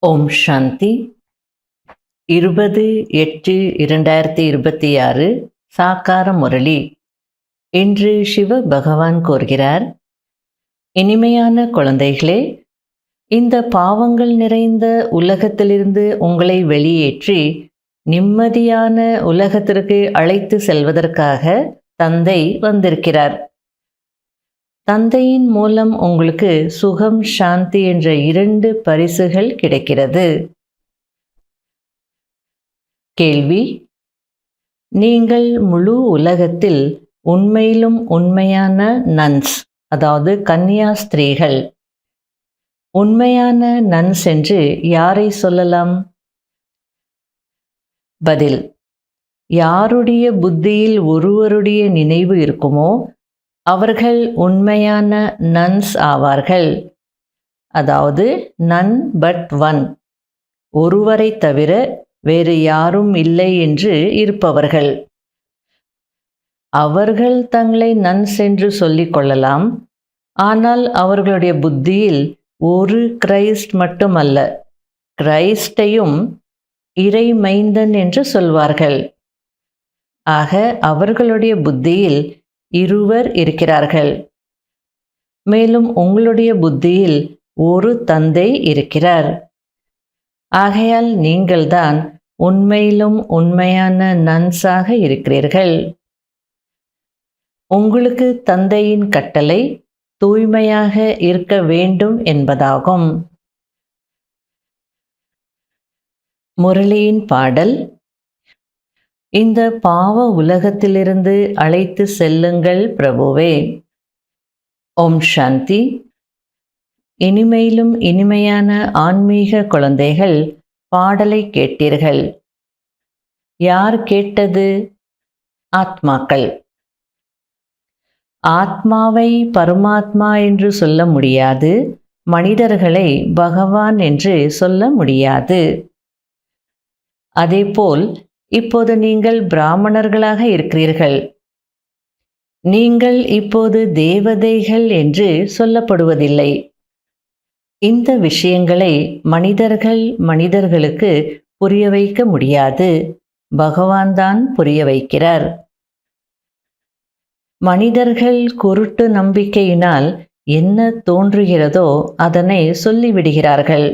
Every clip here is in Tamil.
ஓம் சாந்தி 20/8/2026 சாக்கார முரளி. இன்று சிவ பகவான் கூறுகிறார், இனிமையான குழந்தைகளே, இந்த பாவங்கள் நிறைந்த உலகத்திலிருந்து உங்களை வெளியேற்றி நிம்மதியான உலகத்திற்கு அழைத்து செல்வதற்காக தந்தை வந்திருக்கிறார். தந்தையின் மூலம் உங்களுக்கு சுகம், சாந்தி என்ற 2 பரிசுகள் கிடைக்கிறது. கேள்வி: நீங்கள் முழு உலகத்தில் உண்மையிலும் உண்மையான நன்ஸ், அதாவது கன்னியா ஸ்திரீகள். உண்மையான நன்ஸ் என்று யாரை சொல்லலாம்? பதில்: யாருடைய புத்தியில் ஒருவருடைய நினைவு இருக்குமோ அவர்கள் உண்மையான நன்ஸ் ஆவார்கள். அதாவது நன் பட் ஒன், ஒருவரை தவிர வேறு யாரும் இல்லை என்று இருப்பவர்கள். அவர்கள் தங்களை நன்ஸ் என்று சொல்லிக் கொள்ளலாம். ஆனால் அவர்களுடைய புத்தியில் ஒரு கிரைஸ்ட் மட்டுமல்ல, கிரைஸ்டையும் இறை மைந்தன் என்று சொல்வார்கள். ஆக அவர்களுடைய புத்தியில் இருவர் இருக்கிறார்கள். மேலும் உங்களுடைய புத்தியில் ஒரு தந்தை இருக்கிறார். ஆகையால் நீங்கள்தான் உண்மையிலும் உண்மையான நன்ஸாக இருக்கிறீர்கள். உங்களுக்கு தந்தையின் கட்டளை தூய்மையாக இருக்க வேண்டும் என்பதாகும். முரளியின் பாடல்: இந்த பாவ உலகத்திலிருந்து அழைத்து செல்லுங்கள் பிரபுவே. ஓம் சாந்தி. இனிமையிலும் இனிமையான ஆன்மீக குழந்தைகள், பாடலை கேட்டீர்கள். யார் கேட்டது? ஆத்மாக்கள். ஆத்மாவை பரமாத்மா என்று சொல்ல முடியாது, மனிதர்களை பகவான் என்று சொல்ல முடியாது. அதேபோல் இப்போது நீங்கள் பிராமணர்களாக இருக்கிறீர்கள். நீங்கள் இப்போது தேவதைகள் என்று சொல்லப்படுவதில்லை. இந்த விஷயங்களை மனிதர்களுக்கு புரிய வைக்க முடியாது. பகவான் தான் புரிய வைக்கிறார். மனிதர்கள் குருட்டு நம்பிக்கையினால் என்ன தோன்றுகிறதோ அதனை சொல்லிவிடுகிறார்கள்.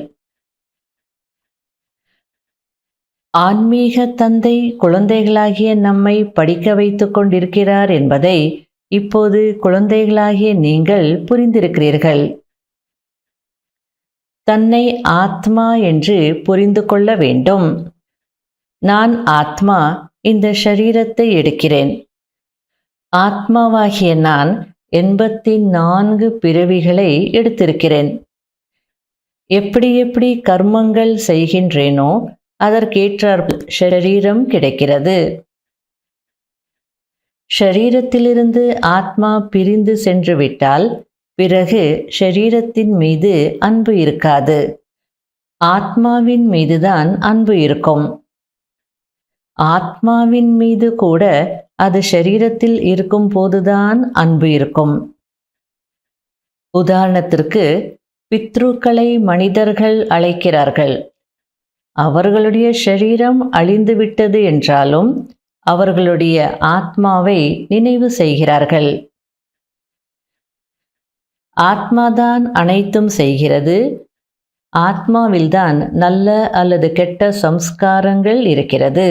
ஆன்மீக தந்தை குழந்தைகளாகிய நம்மை படிக்க வைத்துக் கொண்டிருக்கிறார் என்பதை இப்போது குழந்தைகளாகிய நீங்கள் புரிந்திருக்கிறீர்கள். தன்னை ஆத்மா என்று புரிந்து கொள்ள வேண்டும். நான் ஆத்மா, இந்த ஷரீரத்தை எடுக்கிறேன். ஆத்மாவாகிய நான் 84 பிறவிகளை எடுத்திருக்கிறேன். எப்படி எப்படி கர்மங்கள் செய்கின்றேனோ அதற்கேற்றார் ஷரீரம் கிடைக்கிறது. ஷரீரத்திலிருந்து ஆத்மா பிரிந்து சென்று விட்டால் பிறகு ஷரீரத்தின் மீது அன்பு இருக்காது. ஆத்மாவின் மீதுதான் அன்பு இருக்கும். ஆத்மாவின் மீது கூட அது ஷரீரத்தில் இருக்கும் போதுதான் அன்பு இருக்கும். உதாரணத்திற்கு, பித்ருக்களை மனிதர்கள் அழைக்கிறார்கள். அவர்களுடைய ஷரீரம் அழிந்துவிட்டது என்றாலும் அவர்களுடைய ஆத்மாவை நினைவு செய்கிறார்கள். ஆத்மாதான் அனைத்தும் செய்கிறது. ஆத்மாவில்தான் நல்ல அல்லது கெட்ட சம்ஸ்காரங்கள் இருக்கிறது.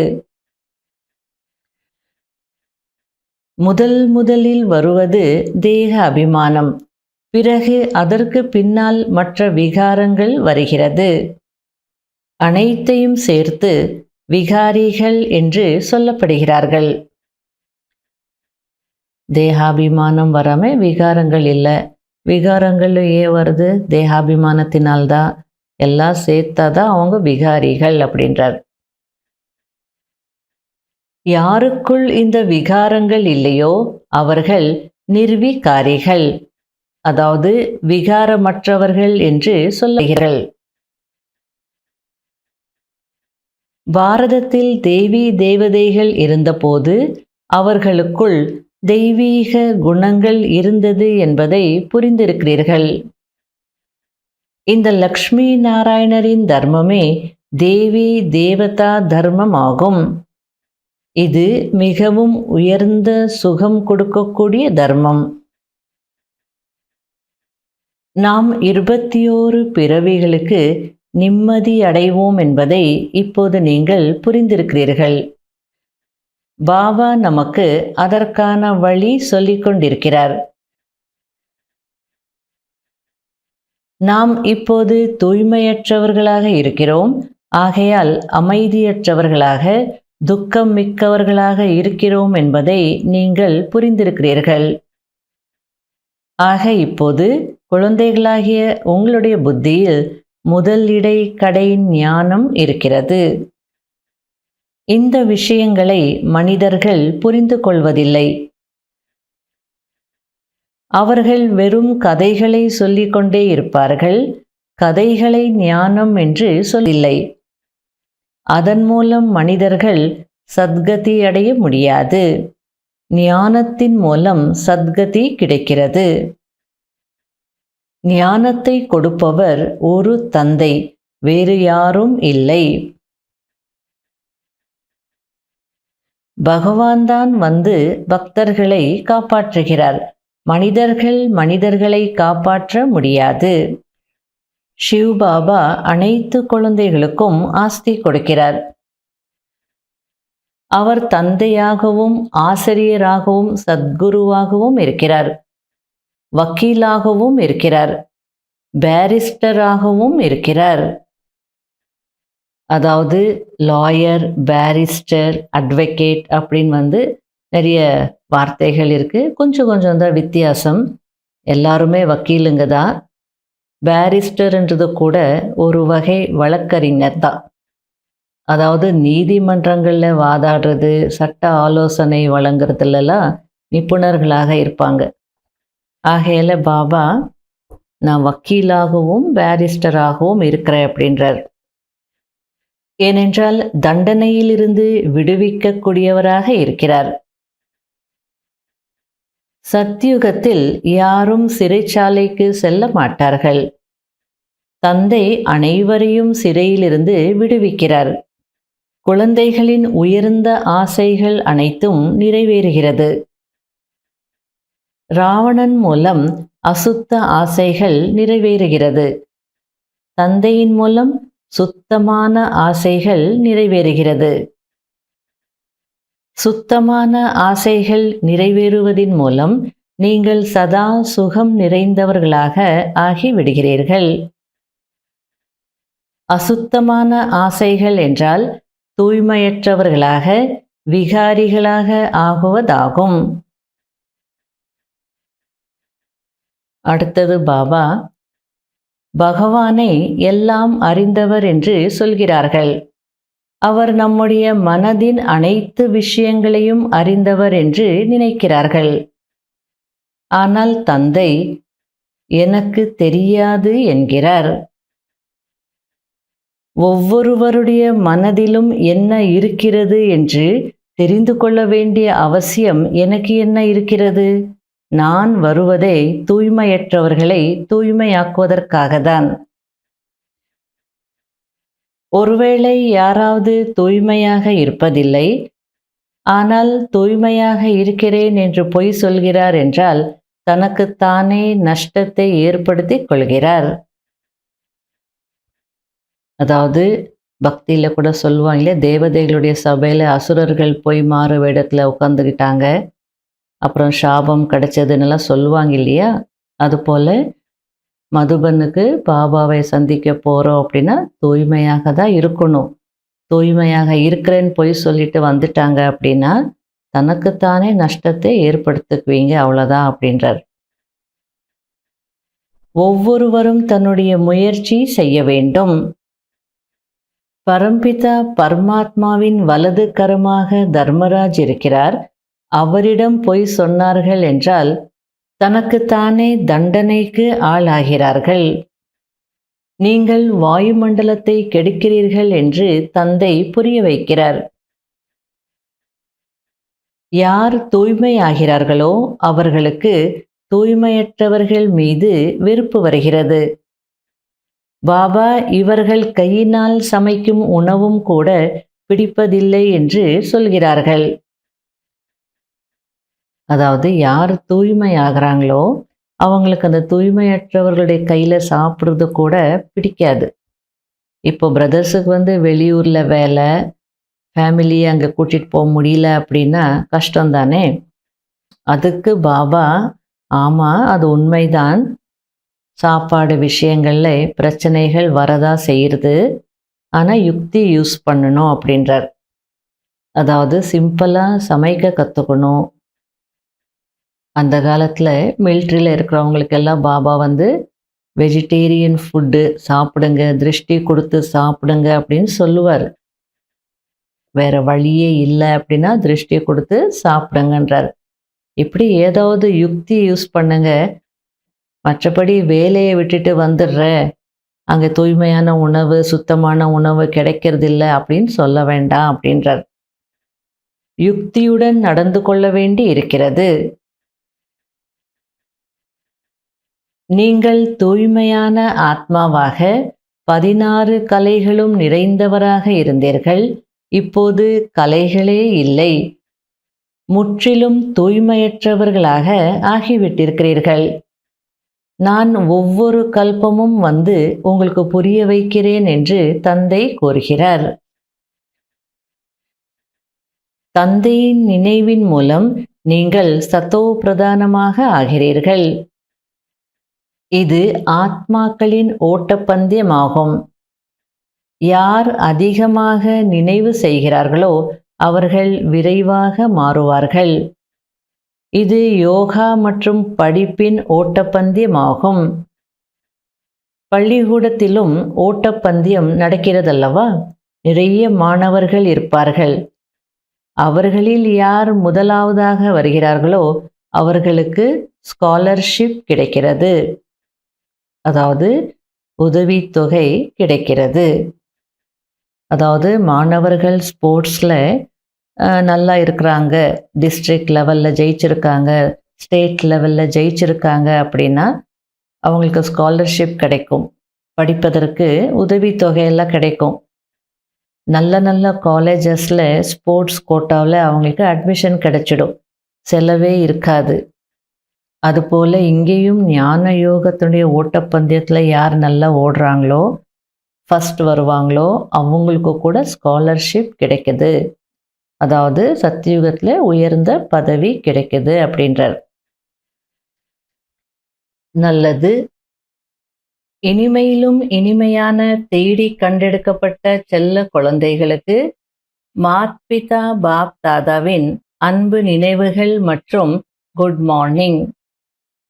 முதலில் வருவது தேக அபிமானம். பிறகு அதற்கு பின்னால் மற்ற விகாரங்கள் வருகிறது. அனைத்தையும் சேர்த்து விகாரிகள் என்று சொல்லப்படுகிறார்கள். தேகாபிமானம் வராம விகாரங்கள் இல்லை. விகாரங்கள் ஏன் வருது? தேகாபிமானத்தினால்தான். எல்லாம் சேர்த்தாதான் அவங்க விகாரிகள் அப்படின்றார். யாருக்குள் இந்த விகாரங்கள் இல்லையோ அவர்கள் நிர்விகாரிகள், அதாவது விகாரமற்றவர்கள் என்று சொல்லுகிறார்கள். பாரதத்தில் தேவி தேவதைகள் இருந்தபோது அவர்களுக்குள் தெய்வீக குணங்கள் இருந்தது என்பதை புரிந்திருக்கிறீர்கள். இந்த லக்ஷ்மி நாராயணரின் தர்மமே தேவி தேவதா தர்மம் ஆகும். இது மிகவும் உயர்ந்த சுகம் கொடுக்கக்கூடிய தர்மம். நாம் 21 பிறவிகளுக்கு நிம்மதி அடைவோம் என்பதை இப்போது நீங்கள் புரிந்திருக்கிறீர்கள். பாபா நமக்கு அதற்கான வழி சொல்லிக் கொண்டிருக்கிறார். நாம் இப்போது தூய்மையற்றவர்களாக இருக்கிறோம். ஆகையால் அமைதியற்றவர்களாக, துக்கம் மிக்கவர்களாக இருக்கிறோம் என்பதை நீங்கள் புரிந்திருக்கிறீர்கள். ஆக இப்போது குழந்தைகளாகிய உங்களுடைய புத்தியில் முதல் இடை கடை ஞானம் இருக்கிறது. இந்த விஷயங்களை மனிதர்கள் புரிந்து கொள்வதில்லை. அவர்கள் வெறும் கதைகளை சொல்லிக் கொண்டே இருப்பார்கள். கதைகளை ஞானம் என்று சொல்லில்லை. அதன் மூலம் மனிதர்கள் சத்கதி அடைய முடியாது. ஞானத்தின் மூலம் சத்கதி கிடைக்கிறது. ஞானத்தை கொடுப்பவர் ஒரு தந்தை, வேறு யாரும் இல்லை. பகவான் தான் வந்து பக்தர்களை காப்பாற்றுகிறார். மனிதர்கள் மனிதர்களை காப்பாற்ற முடியாது. ஷிவ் பாபா அனைத்து குழந்தைகளுக்கும் ஆஸ்தி கொடுக்கிறார். அவர் தந்தையாகவும் ஆசிரியராகவும் சத்குருவாகவும் இருக்கிறார். வக்கீலாகவும் இருக்கிறார். பேரிஸ்டராகவும் இருக்கிறார். அதாவது லாயர், பேரிஸ்டர், அட்வொகேட் அப்படின்னு நிறைய வார்த்தைகள் இருக்குது. கொஞ்சம் கொஞ்சம் தான் வித்தியாசம். எல்லாருமே வக்கீலுங்க தான். பேரிஸ்டர்ன்றது கூட ஒரு வகை வழக்கறிஞர் தான். அதாவது நீதிமன்றங்களில் வாதாடுறது, சட்ட ஆலோசனை வழங்குறதுலலாம் நிபுணர்களாக இருப்பாங்க. ஆகையால பாபா நான் வக்கீலாகவும் பேரிஸ்டராகவும் இருக்கிறேன் அப்படின்றார். ஏனென்றால் தண்டனையிலிருந்து விடுவிக்கக்கூடியவராக இருக்கிறார். சத்யுகத்தில் யாரும் சிறைச்சாலைக்கு செல்ல மாட்டார்கள். தந்தை அனைவரையும் சிறையிலிருந்து விடுவிக்கிறார். குழந்தைகளின் உயர்ந்த ஆசைகள் அனைத்தும் நிறைவேறுகிறது. ராவணன் மூலம் அசுத்த ஆசைகள் நிறைவேறுகிறது. தந்தையின் மூலம் சுத்தமான ஆசைகள் நிறைவேறுகிறது. சுத்தமான ஆசைகள் நிறைவேறுவதின் மூலம் நீங்கள் சதா சுகம் நிறைந்தவர்களாக ஆகிவிடுகிறீர்கள். அசுத்தமான ஆசைகள் என்றால் தூய்மையற்றவர்களாக, விகாரிகளாக ஆகுவதாகும். அடுத்தது பாபா பகவானை எல்லாம் அறிந்தவர் என்று சொல்கிறார்கள். அவர் நம்முடைய மனதின் அனைத்து விஷயங்களையும் அறிந்தவர் என்று நினைக்கிறார்கள். ஆனால் தந்தை எனக்கு தெரியாது என்கிறார். ஒவ்வொருவருடைய மனதிலும் என்ன இருக்கிறது என்று தெரிந்து கொள்ள வேண்டிய அவசியம் எனக்கு என்ன இருக்கிறது? நான் வருவதே தூய்மையற்றவர்களை தூய்மையாக்குவதற்காகத்தான். ஒருவேளை யாராவது தூய்மையாக இருப்பதில்லை, ஆனால் தூய்மையாக இருக்கிறேன் என்று பொய் சொல்கிறார் என்றால் தனக்குத்தானே நஷ்டத்தை ஏற்படுத்திக் கொள்கிறார். அதாவது பக்தியில் கூட சொல்லுவாங்களே, தேவதைகளுடைய சபையில் அசுரர்கள் போய் மாறு வேடத்தில் உட்காந்துக்கிட்டாங்க, அப்புறம் சாபம் கிடைச்சதுன்னெல்லாம் சொல்லுவாங்க இல்லையா? அதுபோல் மதுபனுக்கு பாபாவை சந்திக்க போகிறோம் அப்படின்னா தூய்மையாக தான் இருக்கணும். தூய்மையாக இருக்கிறேன்னு பொய் சொல்லிட்டு வந்துட்டாங்க அப்படின்னா தனக்குத்தானே நஷ்டத்தை ஏற்படுத்திக்குவீங்க, அவ்வளோதான் அப்படின்றார். ஒவ்வொருவரும் தன்னுடைய முயற்சி செய்ய வேண்டும். பரம்பிதா பரமாத்மாவின் வலது கரமாக தர்மராஜ் இருக்கிறார். அவரிடம் பொய் சொன்னார்கள் என்றால் தனக்குத்தானே தண்டனைக்கு ஆளாகிறார்கள். நீங்கள் வாயுமண்டலத்தை கெடுக்கிறீர்கள் என்று தந்தை புரிய வைக்கிறார். யார் தூய்மையாகிறார்களோ அவர்களுக்கு தூய்மையற்றவர்கள் மீது வெறுப்பு வருகிறது. பாபா இவர்கள் கையினால் சமைக்கும் உணவும் கூட பிடிப்பதில்லை என்று சொல்கிறார்கள். அதாவது யார் தூய்மையாகிறாங்களோ அவங்களுக்கு அந்த தூய்மையற்றவர்களுடைய கையில் சாப்பிட்றது கூட பிடிக்காது. இப்போ பிரதர்ஸுக்கு வெளியூரில் வேலை, ஃபேமிலியை அங்கே கூட்டிகிட்டு போக முடியல அப்படின்னா கஷ்டம்தானே. அதுக்கு பாபா, ஆமாம் அது உண்மைதான், சாப்பாடு விஷயங்களில் பிரச்சனைகள் வரதா செய்கிறது, ஆனால் யுக்தி யூஸ் பண்ணணும் அப்படின்றார். அதாவது சிம்பிளாக சமைக்க கற்றுக்கணும். அந்த காலத்தில் மிலிட்ரியில் இருக்கிறவங்களுக்கெல்லாம் பாபா வெஜிடேரியன் ஃபுட்டு சாப்பிடுங்க, திருஷ்டி கொடுத்து சாப்பிடுங்க அப்படின்னு சொல்லுவார். வேற வழியே இல்லை அப்படின்னா திருஷ்டியை கொடுத்து சாப்பிடுங்கன்றார். இப்படி ஏதாவது யுக்தி யூஸ் பண்ணுங்க, மற்றபடி வேலையை விட்டுட்டு வந்துடுறேன், அங்கே தூய்மையான உணவு சுத்தமான உணவு கிடைக்கிறதில்ல அப்படின்னு சொல்ல வேண்டாம் அப்படின்றார். யுக்தியுடன் நடந்து கொள்ள வேண்டி இருக்கிறது. நீங்கள் தூய்மையான ஆத்மாவாக 16 கலைகளும் நிறைந்தவராக இருந்தீர்கள். இப்போது கலைகளே இல்லை, முற்றிலும் தூய்மையற்றவர்களாக ஆகிவிட்டிருக்கிறீர்கள். நான் ஒவ்வொரு கல்பமும் உங்களுக்கு புரிய வைக்கிறேன் என்று தந்தை கூறுகிறார். தந்தையின் நினைவின் மூலம் நீங்கள் சத்தோ பிரதானமாக ஆகிறீர்கள். இது ஆத்மாக்களின் ஓட்டப்பந்தயமாகும். யார் அதிகமாக நினைவு செய்கிறார்களோ அவர்கள் விரைவாக மாறுவார்கள். இது யோகா மற்றும் படிப்பின் ஓட்டப்பந்தயமாகும். பள்ளிக்கூடத்திலும் ஓட்டப்பந்தயம் நடக்கிறதல்லவா? நிறைய மாணவர்கள் இருப்பார்கள். அவர்களில் யார் முதலாவதாக வருகிறார்களோ அவர்களுக்கு ஸ்காலர்ஷிப் கிடைக்கிறது, அதாவது உதவித்தொகை கிடைக்கிறது. அதாவது மாணவர்கள் ஸ்போர்ட்ஸில் நல்லா இருக்கிறாங்க, டிஸ்ட்ரிக்ட் லெவலில் ஜெயிச்சிருக்காங்க, ஸ்டேட் லெவலில் ஜெயிச்சிருக்காங்க அப்படின்னா அவங்களுக்கு ஸ்காலர்ஷிப் கிடைக்கும், படிப்பதற்கு உதவித்தொகையெல்லாம் கிடைக்கும். நல்ல நல்ல காலேஜஸில் ஸ்போர்ட்ஸ் கோட்டாவில் அவங்களுக்கு அட்மிஷன் கிடைச்சிடும், செலவே இருக்காது. அதுபோல் இங்கேயும் ஞான யோகத்தினுடைய ஓட்டப்பந்தயத்தில் யார் நல்லா ஓடுறாங்களோ, ஃபஸ்ட் வருவாங்களோ அவங்களுக்கு கூட ஸ்காலர்ஷிப் கிடைக்குது, அதாவது சத்தியுகத்தில் உயர்ந்த பதவி கிடைக்குது அப்படின்றார். நல்லது. இனிமையிலும் இனிமையான தேடி கண்டெடுக்கப்பட்ட செல்ல குழந்தைகளுக்கு மாத்பிதா பாப் தாதாவின் அன்பு நினைவுகள் மற்றும் குட் மார்னிங்.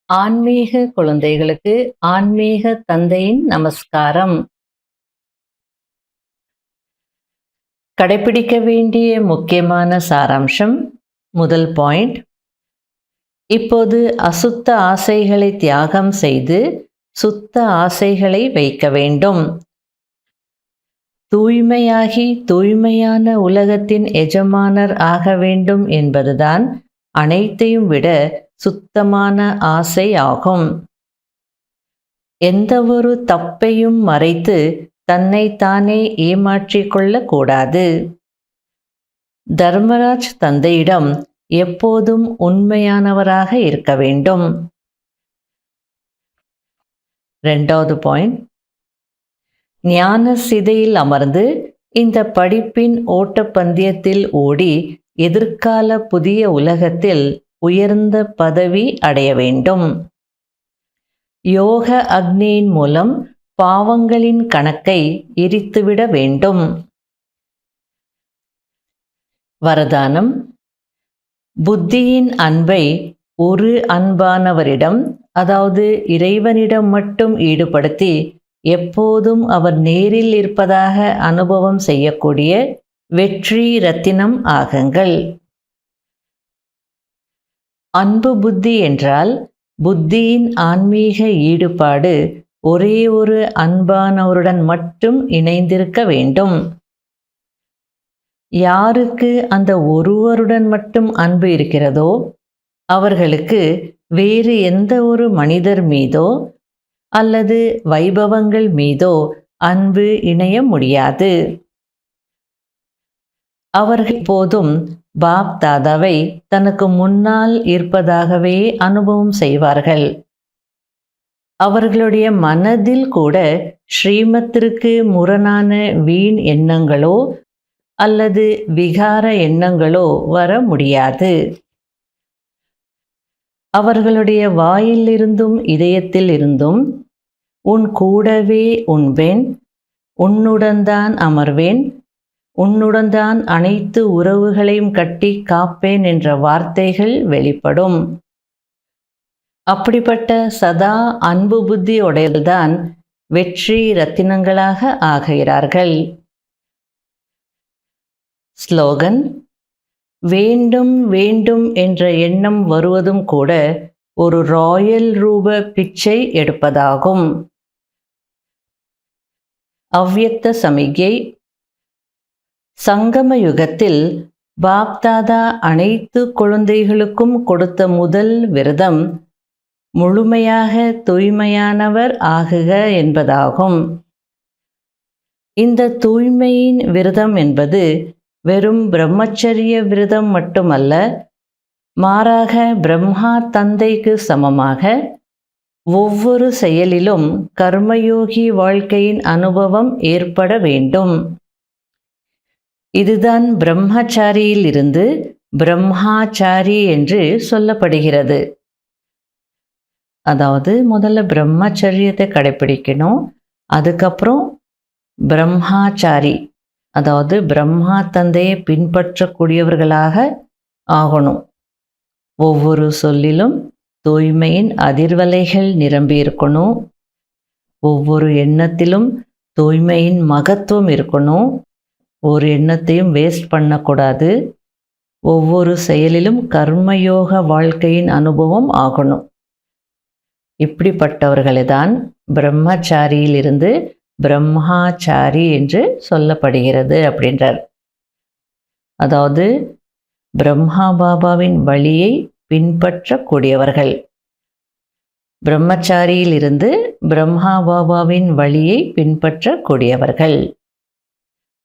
ஆன்மீக குழந்தைகளுக்கு ஆன்மீக தந்தையின் நமஸ்காரம். கடைபிடிக்க வேண்டிய முக்கியமான சாராம்சம். முதல் பாயிண்ட், இப்போது அசுத்த ஆசைகளை தியாகம் செய்து சுத்த ஆசைகளை வைக்க வேண்டும். தூய்மையாகி தூய்மையான உலகத்தின் எஜமானர் ஆக வேண்டும் என்பதுதான் அனைத்தையும் விட சுத்தமான ஆசை ஆகும். எந்த ஒரு தப்பையும் மறைத்து தன்னைத்தானே ஏமாற்றிக் கொள்ளக்கூடாது. தர்மராஜ் தந்தையிடம் எப்போதும் உண்மையானவராக இருக்க வேண்டும். இரண்டாவது பாயிண்ட், ஞான சிதையில் அமர்ந்து இந்த படிப்பின் ஓட்டப்பந்தயத்தில் ஓடி எதிர்கால புதிய உலகத்தில் உயர்ந்த பதவி அடைய வேண்டும். யோக அக்னியின் மூலம் பாவங்களின் கணக்கை எரித்துவிட வேண்டும். வரதானம், புத்தியின் அன்பை ஒரு அன்பானவரிடம், அதாவது இறைவனிடம் மட்டும் ஈடுபடுத்தி எப்போதும் அவர் நேரில் இருப்பதாக அனுபவம் செய்யக்கூடிய வெற்றி ரத்தினம் ஆகுங்கள். அன்பு புத்தி என்றால் புத்தியின் ஆன்மீக ஈடுபாடு ஒரே ஒரு அன்பானவருடன் மட்டும் இணைந்திருக்க வேண்டும். யாருக்கு அந்த ஒருவருடன் மட்டும் அன்பு இருக்கிறதோ அவர்களுக்கு வேறு எந்த ஒரு மனிதர் மீதோ அல்லது வைபவங்கள் மீதோ அன்பு இணைய முடியாது. அவர்கள் போதும் பாப் தாதாவை தனக்கு முன்னால் இருப்பதாகவே அனுபவம் செய்வார்கள். அவர்களுடைய மனதில் கூட ஸ்ரீமத்திற்கு முரணான வீண் எண்ணங்களோ அல்லது விகார எண்ணங்களோ வர முடியாது. அவர்களுடைய வாயிலிருந்தும் இதயத்தில் இருந்தும் உன் கூடவே உண்பேன், உன்னுடன்தான் அமர்வேன், உன்னுடன்தான் அனைத்து உறவுகளையும் கட்டி காப்பேன் என்ற வார்த்தைகள் வெளிப்படும். அப்படிப்பட்ட சதா அன்பு புத்தி உடையல்தான் வெற்றி ரத்தினங்களாக ஆகிறார்கள். ஸ்லோகன்: வேண்டும் வேண்டும் என்ற எண்ணம் வருவதும் கூட ஒரு ராயல் ரூப பிச்சை எடுப்பதாகும். அவ்யக்த சமிகை. சங்கம யுகத்தில் பாப்தாதா அனைத்து குழந்தைகளுக்கும் கொடுத்த முதல் விரதம் முழுமையாக தூய்மையானவர் ஆகுக என்பதாகும். இந்த தூய்மையின் விரதம் என்பது வெறும் பிரம்மச்சரிய விரதம் மட்டுமல்ல, மாறாக பிரம்மா தந்தைக்கு சமமாக ஒவ்வொரு செயலிலும் கர்மயோகி வாழ்க்கையின் அனுபவம் ஏற்பட வேண்டும். இதுதான் பிரம்மச்சாரியில் இருந்து பிரம்மாச்சாரி என்று சொல்லப்படுகிறது. அதாவது முதல்ல பிரம்மச்சரியத்தை கடைப்பிடிக்கணும், அதுக்கப்புறம் பிரம்மாச்சாரி, அதாவது பிரம்மா தந்தையை பின்பற்றக்கூடியவர்களாக ஆகணும். ஒவ்வொரு சொல்லிலும் தூய்மையின் அதிர்வலைகள் நிரம்பி இருக்கணும். ஒவ்வொரு எண்ணத்திலும் தூய்மையின் மகத்துவம் இருக்கணும். ஒரு எண்ணத்தையும் வேஸ்ட் பண்ணக்கூடாது. ஒவ்வொரு செயலிலும் கர்மயோக வாழ்க்கையின் அனுபவம் ஆகணும். இப்படிப்பட்டவர்களை தான் பிரம்மச்சாரியிலிருந்து பிரம்மாச்சாரி என்று சொல்லப்படுகிறது அப்படின்றார். அதாவது பிரம்மா பாபாவின் வழியை பின்பற்றக்கூடியவர்கள். பிரம்மச்சாரியிலிருந்து பிரம்மா பாபாவின் வழியை பின்பற்றக்கூடியவர்கள்.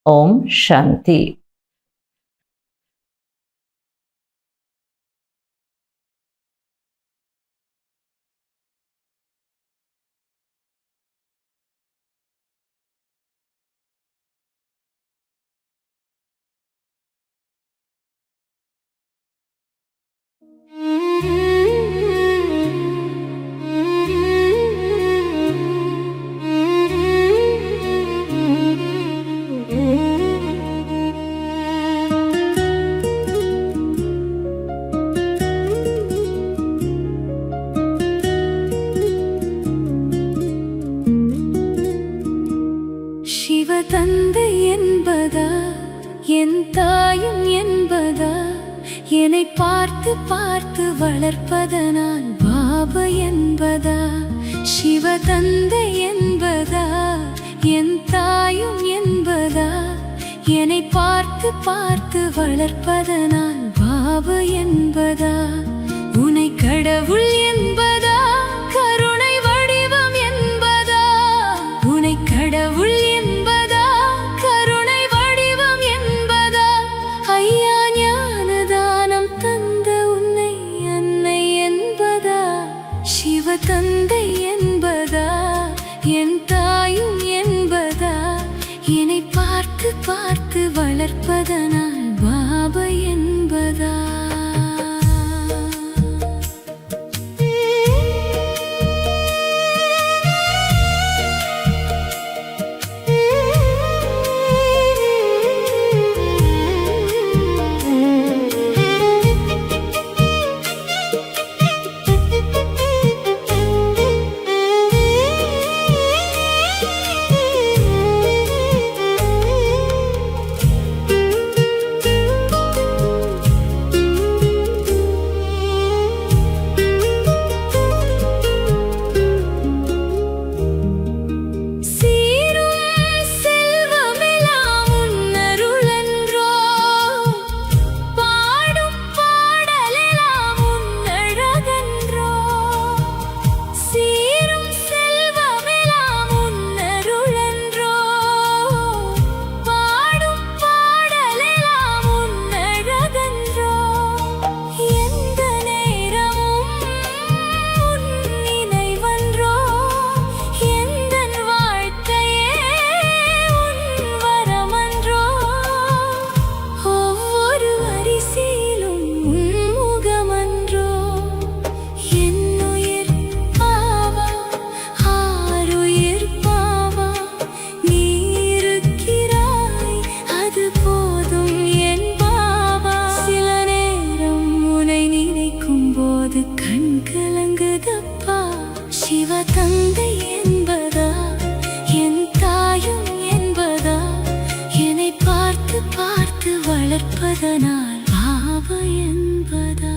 ஓம் சாந்தி. தந்தை என்பதா என் தாயும் என்பதா, என்னை பார்த்து பார்த்து வளர்ப்பதனால் பாபா என்பதா. சிவ தந்தை என்பதா என் தாயும் என்பதா, என்னை பார்த்து பார்த்து வளர்ப்பதனால் பாபா என்பதா. உன்னை கடவுள் என்பதா, கருணை வடிவம் என்பதா. உன்னை கடவுள் தந்தை என்பதா என் தாயும் என்பதா, என்னை பார்த்து பார்த்து வளர்ப்பதனால் பாபா என்பதா. சிவதந்தை என்பதா என் தாயும் என்பதா என்னை பார்த்து பார்த்து வளர்ப்பதனால் பாபா என்பதா